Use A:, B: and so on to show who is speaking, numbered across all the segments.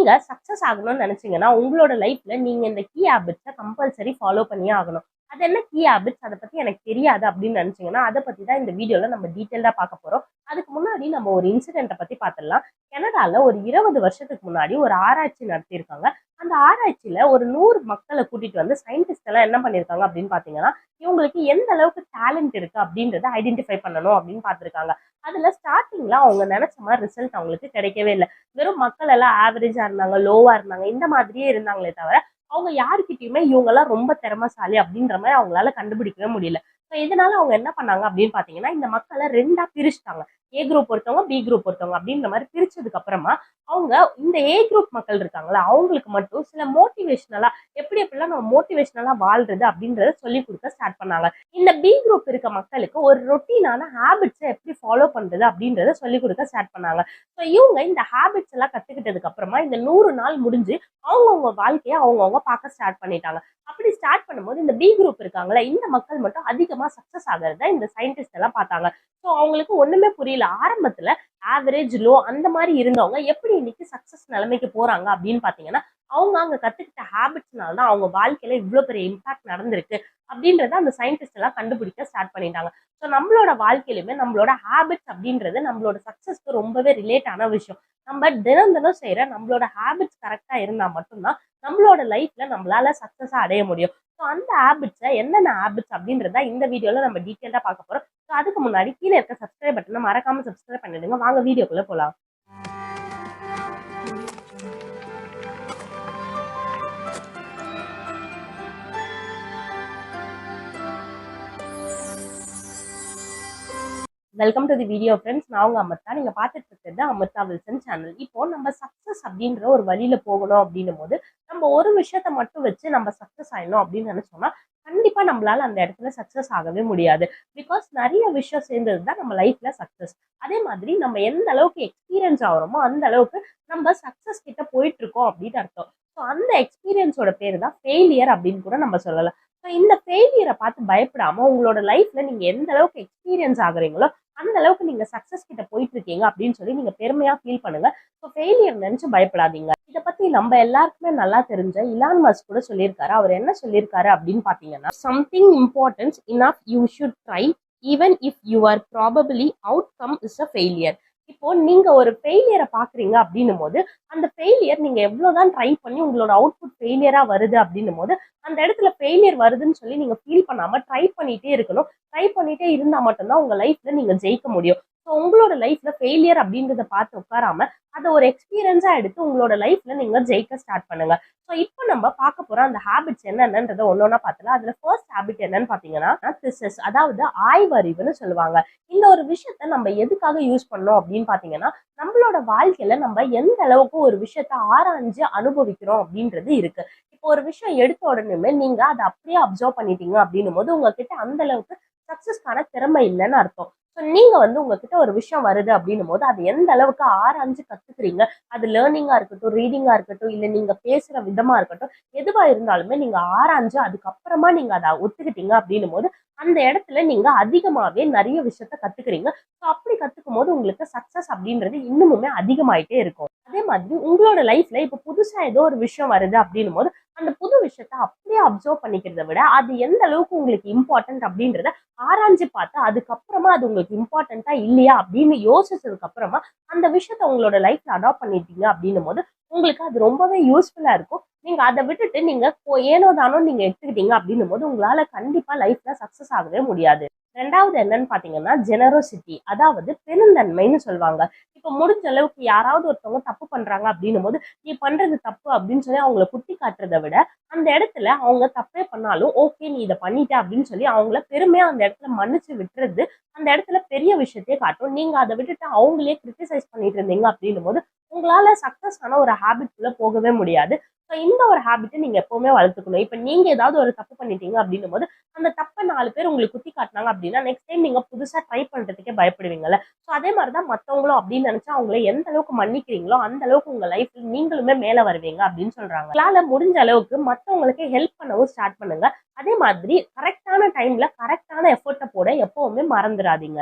A: நீங்க சக்சஸ் ஆகணும்னு நினைச்சீங்கன்னா உங்களோட லைஃப்ல நீங்க இந்த கீ ஹேபிட்ஸை கம்பல்சரி ஃபாலோ பண்ணியே ஆகணும். அது என்ன கீ ஹேபிட்ஸ், அதை பத்தி எனக்கு தெரியாது அப்படின்னு நினைச்சீங்கன்னா அதை பத்தி தான் இந்த வீடியோல நம்ம டீட்டெயிலா பார்க்க போறோம். அதுக்கு முன்னாடி நம்ம ஒரு இன்சிடென்ட்டை பத்தி பார்த்துடலாம். கனடால ஒரு 20 வருஷத்துக்கு முன்னாடி ஒரு ஆராய்ச்சி நடத்தியிருக்காங்க. அந்த ஆராய்ச்சியில ஒரு 100 மக்களை கூட்டிட்டு வந்து சயின்டிஸ்ட் எல்லாம் என்ன பண்ணிருக்காங்க அப்படின்னு பாத்தீங்கன்னா, இவங்களுக்கு எந்த அளவுக்கு டேலண்ட் இருக்கு அப்படின்றத ஐடென்டிஃபை பண்ணணும் அப்படின்னு பார்த்திருக்காங்க. அதுல ஸ்டார்டிங்ல அவங்க நினைச்ச மாதிரி ரிசல்ட் அவங்களுக்கு கிடைக்கவே இல்லை. வெறும் மக்கள் எல்லாம் ஆவரேஜா இருந்தாங்க, லோவா இருந்தாங்க, இந்த மாதிரியே இருந்தாங்களே தவிர அவங்க யாருக்கிட்டயுமே இவங்க எல்லாம் ரொம்ப திறமைசாலி அப்படின்ற மாதிரி அவங்களால கண்டுபிடிக்கவே முடியல. இதனால அவங்க என்ன பண்ணாங்க அப்படின்னு பாத்தீங்கன்னா, இந்த மக்களை 2ஆ பிரிச்சுட்டாங்க. ஏ குரூப் ஒருத்தவங்க, பி குரூப் ஒருத்தவங்க அப்படின்ற மாதிரி பிரிச்சதுக்கு அப்புறமா அவங்க இந்த ஏ குரூப் மக்கள் இருக்காங்களா அவங்களுக்கு மட்டும் சில மோட்டிவேஷனலா எப்படிலாம் நம்ம மோட்டிவேஷனலா வாழ்றது அப்படின்றத சொல்லி கொடுக்க ஸ்டார்ட் பண்ணாங்க. இந்த பி குரூப் இருக்க மக்களுக்கு ஒரு ரொட்டீனான ஹேபிட்ஸை எப்படி ஃபாலோ பண்றது அப்படின்றத சொல்லி கொடுக்க ஸ்டார்ட் பண்ணாங்க. இவங்க இந்த ஹேபிட்ஸ் எல்லாம் கத்துக்கிட்டதுக்கு அப்புறமா இந்த 100 நாள் முடிஞ்சு அவங்கவுங்க வாழ்க்கையை அவங்கவுங்க பார்க்க ஸ்டார்ட் பண்ணிட்டாங்க. அப்படி ஸ்டார்ட் பண்ணும்போது இந்த பி குரூப் இருக்காங்களா இந்த மக்கள் மட்டும் அதிகமா சக்சஸ் ஆகிறத இந்த சயின்டிஸ்ட் எல்லாம் பார்த்தாங்க. அவங்களுக்கு ஒண்ணுமே புரியல. ஆரம்பத்துல ஆவரேஜ் லோ அந்த மாதிரி இருந்தவங்க எப்படி இன்னைக்கு சக்சஸ் நிலைமைக்கு போறாங்க அப்படின்னு பாத்தீங்கன்னா, அவங்க அங்க கத்துக்கிட்ட ஹேபிட்ஸ்னாலதான் அவங்க வாழ்க்கையில இவ்வளவு பெரிய இம்பாக்ட் நடந்திருக்கு அப்படின்றத அந்த சயின்டிஸ்ட் எல்லாம் கண்டுபிடிக்க ஸ்டார்ட் பண்ணிட்டாங்க. நம்மளோட வாழ்க்கையிலுமே நம்மளோட ஹேபிட்ஸ் அப்படின்றது நம்மளோட சக்சஸ்க்கு ரொம்பவே ரிலேட் ஆன விஷயம். நம்ம தினம் தினம் செய்யற நம்மளோட ஹேபிட்ஸ் கரெக்டா இருந்தா மட்டும்தான் நம்மளோட லைஃப்ல நம்மளால சக்சஸா அடைய முடியும். அந்த ஹேபிட்ஸை என்னென்ன ஹேபிட்ஸ் அப்படின்றத இந்த வீடியோல நம்ம டீட்டெயிலா பார்க்க போறோம். அதுக்கு முன்னாடி கீழே இருக்க சப்ஸ்கிரைப் பட்டனை மறக்காம சப்ஸ்கிரைப் பண்ணிடுங்க. வாங்க வீடியோக்குள்ள போலாம். Welcome to the video friends. நான் உங்க அமிர்தா. நீங்க பார்த்துட்டு இருக்கிறது அமிர்தா வில்சன் சேனல். இப்போ நம்ம சக்சஸ் அப்படின்ற ஒரு வழியில போகணும் அப்படின்னும் போது நம்ம ஒரு விஷயத்த மட்டும் வச்சு நம்ம சக்சஸ் ஆயிடணும் அப்படின்னு நினைச்சோம்னா கண்டிப்பா நம்மளால அந்த இடத்துல சக்சஸ் ஆகவே முடியாது. பிகாஸ் நிறைய விஷயம் சேர்ந்தது தான் நம்ம லைஃப்ல சக்சஸ். அதே மாதிரி நம்ம எந்த அளவுக்கு எக்ஸ்பீரியன்ஸ் ஆகிறோமோ அந்த அளவுக்கு நம்ம சக்சஸ் கிட்ட போயிட்டு இருக்கோம் அப்படின்னு அர்த்தம். அந்த எக்ஸ்பீரியன்ஸோட பேரு தான் ஃபெயிலியர் அப்படின்னு கூட நம்ம சொல்லலாம். இந்த ஃபெயிலியரை பார்த்து பயப்படாம உங்களோட லைஃப்ல நீங்க எந்த அளவுக்கு எக்ஸ்பீரியன்ஸ் ஆகுறீங்களோ அந்த அளவுக்கு நீங்க சக்சஸ் கிட்ட போயிட்டு இருக்கீங்க அப்படின்னு சொல்லி நீங்க பெருமையா ஃபீல் பண்ணுங்க. ஃபெயிலியர் நினைச்சு பயப்படாதீங்க. இதை பத்தி நம்ம எல்லாருக்குமே நல்லா தெரிஞ்ச இலான் மஸ்க் கூட சொல்லியிருக்காரு. அவர் என்ன சொல்லியிருக்காரு அப்படின்னு பாத்தீங்கன்னா, something importance enough you should try even if your probably outcome is a failure. இப்போ நீங்க ஒரு ஃபெயிலியரை பாக்குறீங்க அப்படின்னும் போது அந்த ஃபெயிலியர் நீங்க எவ்வளவுதான் ட்ரை பண்ணி உங்களோட அவுட்புட் ஃபெயிலியரா வருது அப்படின்னும் போது அந்த இடத்துல ஃபெயிலியர் வருதுன்னு சொல்லி நீங்க ஃபீல் பண்ணாம ட்ரை பண்ணிட்டே இருக்கணும். ட்ரை பண்ணிட்டே இருந்தா மட்டும்தான் உங்க லைஃப்ல நீங்க ஜெயிக்க முடியும். உங்களோட லைஃப்ல ஃபெயிலியர் அப்படின்றத பார்த்து உட்காராம அதை ஒரு எக்ஸ்பீரியன்ஸா எடுத்து உங்களோட லைஃப்ல நீங்க ஜெயிக்க ஸ்டார்ட் பண்ணுங்க. இப்போ நம்ம பார்க்க போற அந்த ஹேபிட்ஸ் என்னென்னன்றத ஒன்னொன்னா பார்த்தலாம். அதுல ஃபர்ஸ்ட் ஹேபிட் என்னன்னு பாத்தீங்கன்னா திசஸ், அதாவது ஆய்வறிவுன்னு சொல்லுவாங்க. இந்த ஒரு விஷயத்த நம்ம எதுக்காக யூஸ் பண்ணோம் அப்படின்னு பாத்தீங்கன்னா, நம்மளோட வாழ்க்கையில நம்ம எந்த அளவுக்கு ஒரு விஷயத்த ஆராய்ஞ்சு அனுபவிக்கிறோம் அப்படின்றது இருக்கு. இப்போ ஒரு விஷயம் எடுத்த உடனே நீங்க அதை அப்படியே அப்சர்வ் பண்ணிட்டீங்க அப்படின்னும் போது உங்ககிட்ட அந்த அளவுக்கு சக்சஸ்க்கான திறமை இல்லைன்னு அர்த்தம். நீங்க உங்ககிட்ட ஒரு விஷயம் வருது அப்படின்னும் போது அது எந்த அளவுக்கு ஆராய்ஞ்சு கத்துக்கிறீங்க, அது லேர்னிங்கா இருக்கட்டும், ரீடிங்கா இருக்கட்டும், இல்ல நீங்க பேசுற விதமா இருக்கட்டும், எதுவா இருந்தாலுமே நீங்க ஆராய்ஞ்சு அதுக்கப்புறமா நீங்க அதை ஒத்துக்கிட்டீங்க அப்படின்னும் போது அந்த இடத்துல நீங்க அதிகமாவே நிறைய விஷயத்த கத்துக்கிறீங்க. அப்படி கத்துக்கும் போது உங்களுக்கு சக்சஸ் அப்படின்றது இன்னுமுமே அதிகமாயிட்டே இருக்கும். அதே மாதிரி உங்களோட லைஃப்ல இப்ப புதுசா ஏதோ ஒரு விஷயம் வருது அப்படின்னும் போது அந்த புது விஷயத்த அப்படியே அப்சர்வ் பண்ணிக்கிறத விட அது எந்த அளவுக்கு உங்களுக்கு இம்பார்ட்டன்ட் அப்படின்றத ஆராய்ஞ்சு பார்த்து அதுக்கப்புறமா அது உங்களுக்கு இம்பார்ட்டன்ட்டா இல்லையா அப்படின்னு யோசிச்சதுக்கு அப்புறமா அந்த விஷயத்த உங்களோட லைஃப்ல அடாப்ட் பண்ணிட்டீங்க அப்படின்னும் போது உங்களுக்கு அது ரொம்பவே யூஸ்ஃபுல்லா இருக்கும். நீங்க அதை விட்டுட்டு நீங்க ஏனோ தானோ நீங்க எடுத்துக்கிட்டீங்க அப்படின்னும் போது உங்களால கண்டிப்பா லைஃப்ல சக்சஸ் ஆகவே முடியாது. ரெண்டாவது என்னன்னு பாத்தீங்கன்னா ஜெனரோசிட்டி, அதாவது பெருந்தன்மைன்னு சொல்லுவாங்க. இப்ப முடிஞ்ச அளவுக்கு யாராவது ஒருத்தவங்க தப்பு பண்றாங்க அப்படின்னும் போது நீ பண்றது தப்பு அப்படின்னு சொல்லி அவங்கள குத்தி காட்டுறதை விட அந்த இடத்துல அவங்க தப்பே பண்ணாலும் ஓகே நீ இதை பண்ணிட்ட அப்படின்னு சொல்லி அவங்கள பெருமையா அந்த இடத்துல மன்னிச்சு விட்டுறது அந்த இடத்துல பெரிய விஷயத்தையே காட்டும். நீங்க அதை விட்டுட்டு அவங்களே கிரிட்டிசைஸ் பண்ணிட்டு இருந்தீங்க அப்படின்னும் போது உங்களால சக்சஸ் ஆன ஒரு ஹேபிட்குள்ள போகவே முடியாது. இந்த ஒரு ஹேபிட்டை நீங்க எப்பவுமே வளர்த்துக்கணும். இப்ப நீங்க ஏதாவது ஒரு தப்பு பண்ணிட்டீங்க அப்படின்னும் போது அந்த தப்பை 4 பேர் உங்களுக்கு குத்தி காட்டினாங்க அப்படின்னா நெக்ஸ்ட் டைம் நீங்க புதுசா ட்ரை பண்றதுக்கே பயப்படுவீங்கல்ல. அதே மாதிரிதான் மத்தவங்களும் அப்படின்னு நினைச்சா அவங்களை எந்த அளவுக்கு மன்னிக்கிறீங்களோ அந்த அளவுக்கு உங்க லைஃப்ல நீங்களுமே மேல வருவீங்க அப்படின்னு சொல்றாங்க. உங்களால முடிஞ்ச அளவுக்கு மத்தவங்களுக்கு ஹெல்ப் பண்ணவும் ஸ்டார்ட் பண்ணுங்க. அதே மாதிரி கரெக்டான டைம்ல கரெக்டான எஃபர்ட்டை போட எப்பவுமே மறந்துடாதீங்க.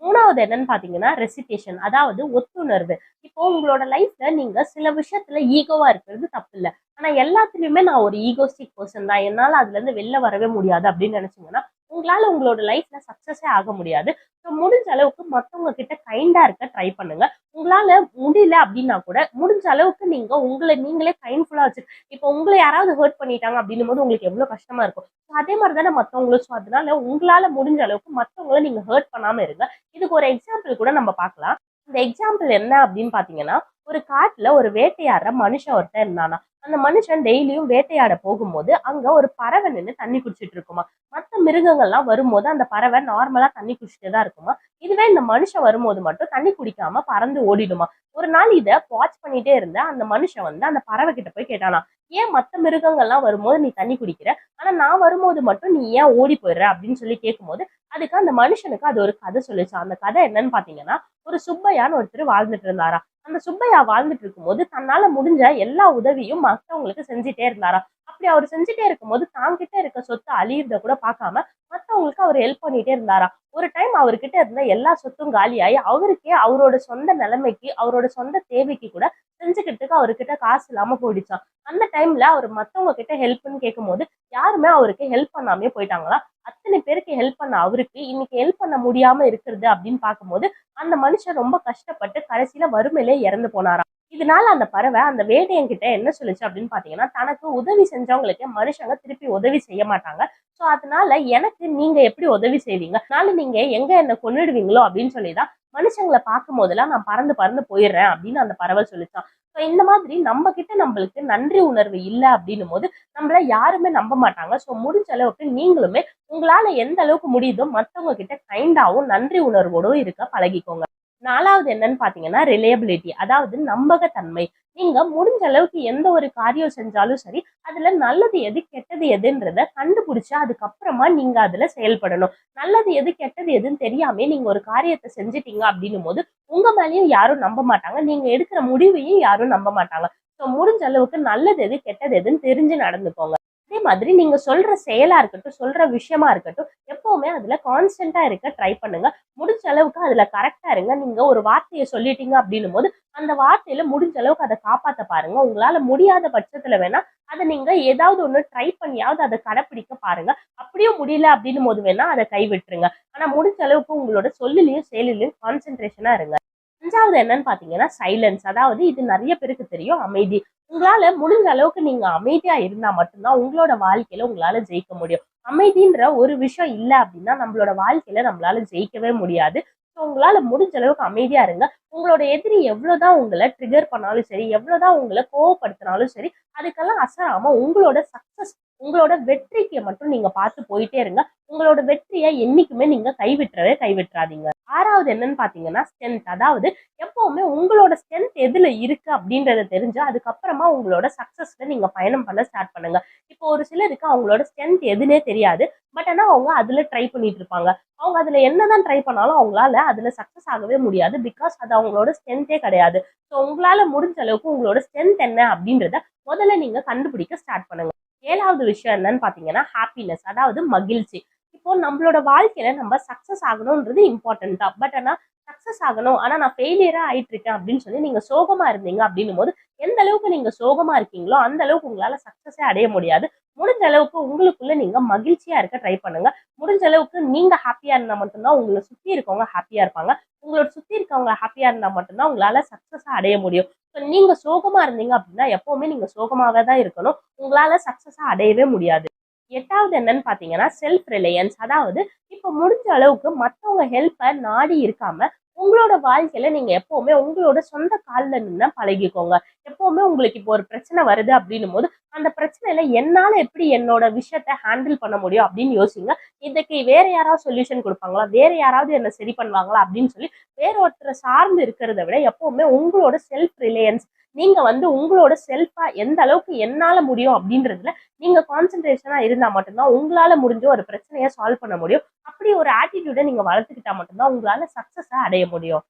A: 3வது என்னன்னு பாத்தீங்கன்னா ரெசிடேஷன், அதாவது ஒத்துணர்வு. இப்போ உங்களோட லைஃப்ல நீங்க சில விஷயத்துல ஈகோவா இருக்கிறது தப்பு இல்ல. ஆனா எல்லாத்துலயுமே நான் ஒரு ஈகோஸ்டிக் பர்சன் தான், என்னால அதுல இருந்து வெளில வரவே முடியாது அப்படின்னு நினைச்சீங்கன்னா உங்களால உங்களோட லைஃப்ல சக்சஸே ஆக முடியாது. ஸோ முடிஞ்ச அளவுக்கு மத்தவங்க கிட்ட கைண்டா இருக்க ட்ரை பண்ணுங்க. உங்களால முடியல அப்படின்னா கூட முடிஞ்ச அளவுக்கு நீங்க உங்களை நீங்களே கைண்ட்ஃபுல்லா வச்சு, இப்போ உங்களை யாராவது ஹர்ட் பண்ணிட்டாங்க அப்படின்னும் போது உங்களுக்கு எவ்வளவு கஷ்டமா இருக்கும். அதே மாதிரி தானே மத்தவங்களும். ஸோ அதனால உங்களால முடிஞ்ச அளவுக்கு மத்தவங்கள நீங்க ஹர்ட் பண்ணாம இருங்க. இதுக்கு ஒரு எக்ஸாம்பிள் கூட நம்ம பார்க்கலாம். இந்த எக்ஸாம்பிள் என்ன அப்படின்னு பாத்தீங்கன்னா, ஒரு காட்டுல ஒரு வேட்டையாடுற மனுஷன் ஒருத்தன் இருந்தானா. அந்த மனுஷன் டெய்லியும் வேட்டையாட போகும்போது அங்க ஒரு பறவை நின்று தண்ணி குடிச்சிட்டு இருக்குமா. மத்த மிருகங்கள்லாம் வரும்போது அந்த பறவை நார்மலா தண்ணி குடிச்சிட்டே தான் இருக்குமா. இதுவே இந்த மனுஷன் வரும்போது மட்டும் தண்ணி குடிக்காம பறந்து ஓடிடுமா. ஒரு நாள் இத வாட்ச் பண்ணிட்டே இருந்த அந்த மனுஷன் அந்த பறவை கிட்ட போய் கேட்டானா, ஏன் மத்த மிருகங்கள்லாம் வரும்போது நீ தண்ணி குடிக்கிற, ஆனா நான் வரும்போது மட்டும் நீ ஏன் ஓடி போயிடுற அப்படின்னு சொல்லி கேட்கும்போது, அதுக்கு அந்த மனுஷனுக்கு அது ஒரு கதை சொல்லிச்சு. அந்த கதை என்னன்னு பாத்தீங்கன்னா, ஒரு சுப்பையான்னு ஒருத்தர் வாழ்ந்துட்டு இருந்தாரா. அந்த சுப்பையா வாழ்ந்துட்டு இருக்கும்போது தன்னால முடிஞ்ச எல்லா உதவியும் மத்தவங்களுக்கு செஞ்சுட்டே இருந்தாரா. அப்படி அவர் செஞ்சுட்டே இருக்கும்போது தாங்கிட்ட இருக்க சொத்து அழியறத கூட பார்க்காம மத்தவங்களுக்கு அவர் ஹெல்ப் பண்ணிட்டே இருந்தாரா. ஒரு டைம் அவர்கிட்ட இருந்த எல்லா சொத்தும் காலியாகி அவருக்கே அவரோட சொந்த நிலைமைக்கு அவரோட சொந்த தேவைக்கு கூட செஞ்சுக்கிறதுக்கு அவர்கிட்ட காசு இல்லாம போயிடுச்சாம். அந்த டைம்ல அவர் மத்தவங்க கிட்ட ஹெல்ப்னு கேட்கும்போது யாருமே அவருக்கு ஹெல்ப் பண்ணாமே போயிட்டாங்களா. அத்தனை பேருக்கு ஹெல்ப் பண்ண அவருக்கு இன்னைக்கு ஹெல்ப் பண்ண முடியாம இருக்கிறது அப்படின்னு பார்க்கும்போது அந்த மனுஷன் ரொம்ப கஷ்டப்பட்டு கடைசியில வறுமையிலே இறந்து போனாராம். இதனால அந்த பறவை அந்த வேட்டையன் கிட்ட என்ன சொல்லுச்சு அப்படின்னு பாத்தீங்கன்னா, தனக்கு உதவி செஞ்சவங்களுக்கு மனுஷங்க திருப்பி உதவி செய்ய மாட்டாங்க. சோ அதனால எனக்கு நீங்க எப்படி உதவி செய்வீங்க, அதனால நீங்க எங்க என்ன கொன்னுடுவீங்களோ அப்படின்னு சொல்லிதான் மனுஷங்களை பார்க்கும் போதெல்லாம் நான் பறந்து பறந்து போயிடுறேன் அப்படின்னு அந்த பறவை சொல்லிச்சான். ஸோ இந்த மாதிரி நம்ம கிட்ட நம்மளுக்கு நன்றி உணர்வு இல்லை அப்படின்னும் போது நம்மள யாருமே நம்ப மாட்டாங்க. ஸோ முடிஞ்ச அளவுக்கு நீங்களுமே உங்களால எந்த அளவுக்கு முடியுதோ மத்தவங்க கிட்ட கைண்டாவும் நன்றி உணர்வோடும் இருக்க பழகிக்கோங்க. 4வது என்னன்னு பாத்தீங்கன்னா ரிலையபிலிட்டி, அதாவது நம்பகத்தன்மை. நீங்க முடிஞ்ச அளவுக்கு எந்த ஒரு காரியம் செஞ்சாலும் சரி, அதுல நல்லது எது கெட்டது எதுன்றத கண்டுபிடிச்சு அதுக்கப்புறமா நீங்க அதுல செயல்படணும். நல்லது எது கெட்டது எதுன்னு தெரியாம நீங்க ஒரு காரியத்தை செஞ்சுட்டீங்க அப்படின்னும் போது உங்க மேலயும் யாரும் நம்ப மாட்டாங்க, நீங்க எடுக்கிற முடிவையும் யாரும் நம்ப மாட்டாங்க. ஸோ முடிஞ்ச அளவுக்கு நல்லது எது கெட்டது எதுன்னு தெரிஞ்சு நடந்துக்கோங்க. அதே மாதிரி நீங்க சொல்ற செயலா இருக்கட்டும், சொல்ற விஷயமா இருக்கட்டும், எப்பவுமே அதுல கான்ஸ்டன்டா இருக்க ட்ரை பண்ணுங்க. முடிஞ்ச அளவுக்கு அதுல கரெக்டா இருங்க. நீங்க ஒரு வார்த்தையை சொல்லிட்டீங்க அப்படின்னும் போது அந்த வார்த்தையில முடிஞ்ச அளவுக்கு அதை காப்பாத்த பாருங்க. உங்களால முடியாத பட்சத்துல வேணா அதை நீங்க ஏதாவது ஒண்ணு ட்ரை பண்ணியாவது அதை கடைப்பிடிக்க பாருங்க. அப்படியும் முடியல அப்படின்னும் போது வேணா அதை கைவிட்டுருங்க. ஆனா முடிஞ்ச அளவுக்கு உங்களோட சொல்லிலையும் செயலிலையும் கான்சென்ட்ரேஷனா இருங்க. 5வது என்னன்னு பாத்தீங்கன்னா சைலன்ஸ், அதாவது இது நிறைய பேருக்கு தெரியும், அமைதி. உங்களால முடிஞ்ச அளவுக்கு நீங்க அமைதியா இருந்தா மட்டும்தான் உங்களோட வாழ்க்கையில உங்களால ஜெயிக்க முடியும். அமைதின்ற ஒரு விஷயம் இல்ல அப்படின்னா நம்மளோட வாழ்க்கையில நம்மளால ஜெயிக்கவே முடியாது. ஸோ உங்களால முடிஞ்ச அளவுக்கு அமைதியா இருங்க. உங்களோட எதிரி எவ்வளவுதான் உங்களை ட்ரிகர் பண்ணாலும் சரி, எவ்வளவுதான் உங்களை கோவப்படுத்தினாலும் சரி, அதுக்கெல்லாம் அசராம உங்களோட சக்சஸ், உங்களோட வெற்றிக்கு மட்டும் நீங்க பார்த்து போயிட்டே இருங்க. உங்களோட வெற்றியை என்னைக்குமே நீங்க கைவிட்டுறாதீங்க. 6வது என்னன்னு பாத்தீங்கன்னா ஸ்ட்ரென்த், அதாவது எப்பவுமே உங்களோட ஸ்ட்ரென்த் எதுல இருக்கு அப்படின்றத தெரிஞ்சு அதுக்கப்புறமா உங்களோட சக்சஸ்ல நீங்க பயணம் பண்ண ஸ்டார்ட் பண்ணுங்க. இப்போ ஒரு சிலருக்கு அவங்களோட ஸ்ட்ரென்த் எதுனே தெரியாது. பட் ஆனா அவங்க அதுல ட்ரை பண்ணிட்டு இருப்பாங்க. அவங்க அதுல என்னதான் ட்ரை பண்ணாலும் அவங்களால அதுல சக்சஸ் ஆகவே முடியாது. பிகாஸ் அது அவங்களோட ஸ்ட்ரென்த்தே கிடையாது. ஸோ உங்களால முடிஞ்ச அளவுக்கு உங்களோட ஸ்ட்ரென்த் என்ன அப்படின்றத முதல்ல நீங்க கண்டுபிடிக்க ஸ்டார்ட் பண்ணுங்க. 7வது விஷயம் என்னன்னு பாத்தீங்கன்னா ஹாப்பினஸ், அதாவது மகிழ்ச்சி. இப்போ நம்மளோட வாழ்க்கையில நம்ம சக்சஸ் ஆகணும்ன்றது இம்பார்ட்டன்ட் தான். பட் ஆனா சக்சஸ் ஆகணும், ஆனா நான் ஃபெயிலியரா ஆயிட்டு இருக்கேன் அப்படின்னு சொல்லி நீங்க சோகமா இருந்தீங்க அப்படின்னும் போது எந்த அளவுக்கு நீங்க சோகமா இருக்கீங்களோ அந்த அளவுக்கு உங்களால சக்சஸே அடைய முடியாது. முடிஞ்ச அளவுக்கு உங்களுக்குள்ள நீங்க மகிழ்ச்சியா இருக்க ட்ரை பண்ணுங்க. முடிஞ்ச அளவுக்கு நீங்க ஹாப்பியா இருந்தா மட்டும்தான் உங்களை சுத்தி இருக்கவங்க ஹாப்பியா இருப்பாங்க. உங்களோட சுத்தி இருக்கவங்க ஹாப்பியா இருந்தா மட்டும்தான் உங்களால சக்சஸா அடைய முடியும். நீங்க சோகமா இருந்தீங்க அப்படின்னா எப்பவுமே நீங்க சோகமாவே தான் இருக்கணும். உங்களால சக்சஸா அடையவே முடியாது. 8வது என்னன்னு பாத்தீங்கன்னா செல்ஃப் ரிலையன்ஸ், அதாவது இப்ப முடிஞ்ச அளவுக்கு மத்தவங்க ஹெல்ப்பை நாடி இருக்காம உங்களோட வாழ்க்கையில நீங்க எப்பவுமே உங்களோட சொந்த கால்ல நின்று பழகிக்கோங்க. எப்பவுமே உங்களுக்கு இப்போ ஒரு பிரச்சனை வருது அப்படின்னும் போது அந்த பிரச்சனையில என்னால எப்படி என்னோட விஷயத்த ஹேண்டில் பண்ண முடியும் அப்படின்னு யோசிங்க. இதுக்கு வேற யாராவது சொல்யூஷன் கொடுப்பாங்களா, வேற யாராவது என்ன சரி பண்ணுவாங்களா அப்படின்னு சொல்லி வேற ஒருத்தரை சார்ந்து இருக்கிறத விட எப்பவுமே உங்களோட செல்ஃப் ரிலையன்ஸ், நீங்க உங்களோட செல்ஃபா எந்த அளவுக்கு என்னால முடியும் அப்படின்றதுல நீங்க கான்சென்ட்ரேஷனா இருந்தா மட்டும்தான் உங்களால முடிஞ்ச ஒரு பிரச்சனையை சால்வ் பண்ண முடியும். அப்படி ஒரு ஆட்டிடியூட நீங்க வளர்த்துக்கிட்டா மட்டும்தான் உங்களால சக்சஸா அடைய முடியும்.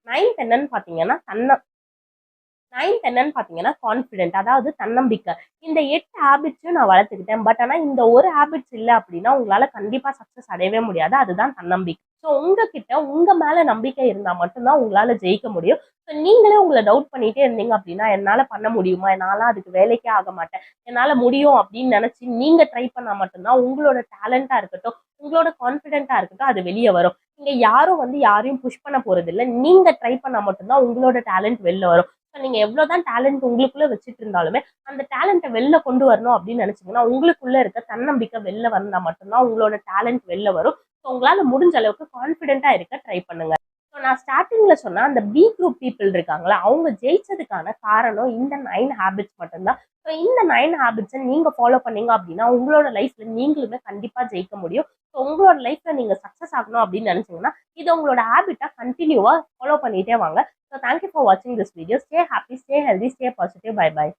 A: 9th என்னன்னு பாத்தீங்கன்னா 9th என்னன்னு பாத்தீங்கன்னா கான்ஃபிடென்ட், அதாவது தன்னம்பிக்கை. இந்த 8 ஹேபிட்ஸும் நான் வளர்த்துக்கிட்டேன். பட் ஆனா இந்த ஒரு ஹேபிட்ஸ் இல்ல அப்படின்னா உங்களால கண்டிப்பா சக்சஸ் அடையவே முடியாது. அதுதான் தன்னம்பிக்கை. ஸோ உங்ககிட்ட உங்க மேல நம்பிக்கை இருந்தா மட்டும்தான் உங்களால ஜெயிக்க முடியும். ஸோ நீங்களே உங்களை டவுட் பண்ணிட்டே இருந்தீங்க அப்படின்னா என்னால பண்ண முடியுமா, என்னால அதுக்கு வேலைக்கே ஆக மாட்டேன், என்னால முடியும் அப்படின்னு நினைச்சு நீங்க ட்ரை பண்ணா மட்டும்தான் உங்களோட டேலண்டா இருக்கட்டும், உங்களோட கான்ஃபிடென்ட்டா இருக்கட்டும், அது வெளியே வரும். இங்க யாரும் யாரையும் புஷ் பண்ண போறது இல்ல. நீங்க ட்ரை பண்ணா மட்டும்தான் உங்களோட டேலண்ட் வெளில வரும். நீங்க எவ்வளவுதான் டேலண்ட் உங்களுக்குள்ள வச்சுட்டு இருந்தாலுமே அந்த டேலண்ட்டை வெளில கொண்டு வரணும் அப்படின்னு நினைச்சீங்கன்னா உங்களுக்குள்ள இருக்க தன்னம்பிக்கை வெளில வந்தா மட்டும்தான் உங்களோட டேலண்ட் வெளில வரும். ஸோ உங்களால முடிஞ்ச அளவுக்கு கான்ஃபிடென்ட்டா இருக்க ட்ரை பண்ணுங்க. ஸோ நான் ஸ்டார்டிங்ல சொன்ன அந்த பி குரூப் பீப்புள் இருக்காங்களா, அவங்க ஜெயிச்சதுக்கான காரணம் இந்த 9 ஹேபிட்ஸ் மட்டும்தான். ஸோ இந்த 9 ஹேபிட்ஸை நீங்க ஃபாலோ பண்ணீங்க அப்படின்னா உங்களோட லைஃப்ல நீங்களுமே கண்டிப்பா ஜெயிக்க முடியும். ஸோ உங்களோட லைஃப்ல நீங்க சக்சஸ் ஆகணும் அப்படின்னு நினைச்சீங்கன்னா இது உங்களோட ஹேபிட்டா கண்டினியூவா ஃபாலோ பண்ணிட்டே வாங்க. So thank you for watching this video. Stay happy, stay healthy, stay positive. Bye bye.